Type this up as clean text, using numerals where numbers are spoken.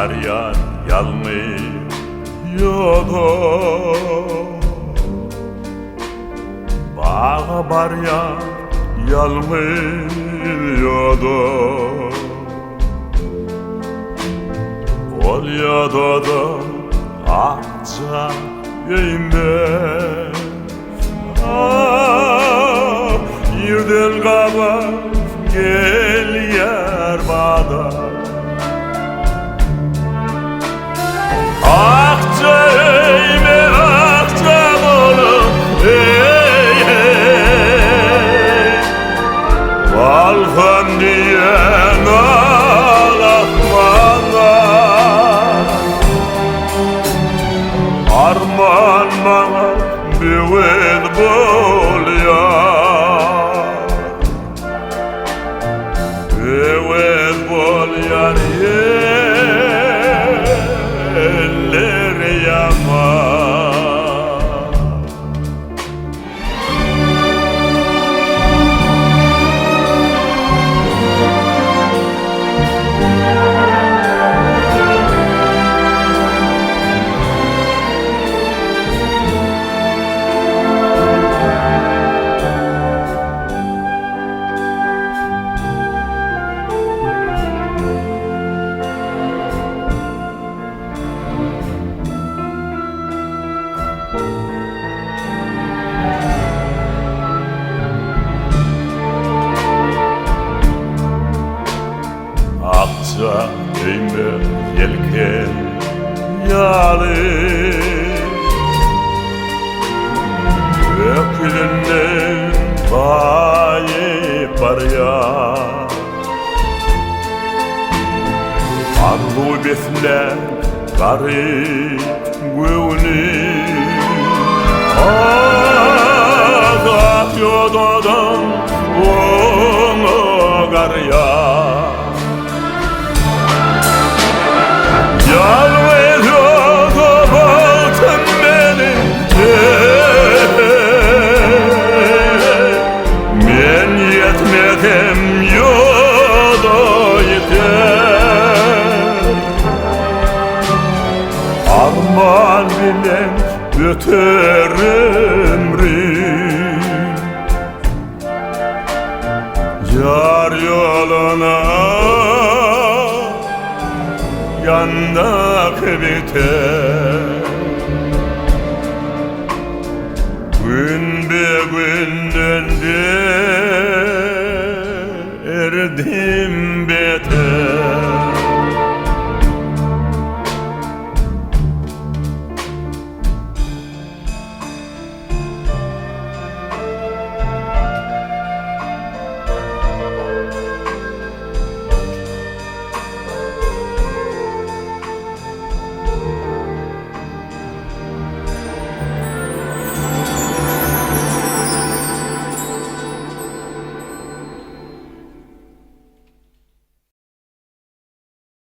yar yalmıyordu. Bağa bar yar yalmıyordu. Ol yododu akça eymez. Yurdel kaba gel yar bada. Akça eyme akça bolum ey ey. Balkan diyen ağlatmana. Arman bana büyük bol yar. Büyük bol yar eller yaman. Akça eyme yelken yalı. Ökülünden bayıp var ya. Arlu besler garip güvni. Ah yododan onu gar ya. Yalvarıyordu baltın beni. Men yetmedim yodo yeter. Arman bilen öter ömrüm. Yar yoluna yandak biter. Gün be günden derdim beter.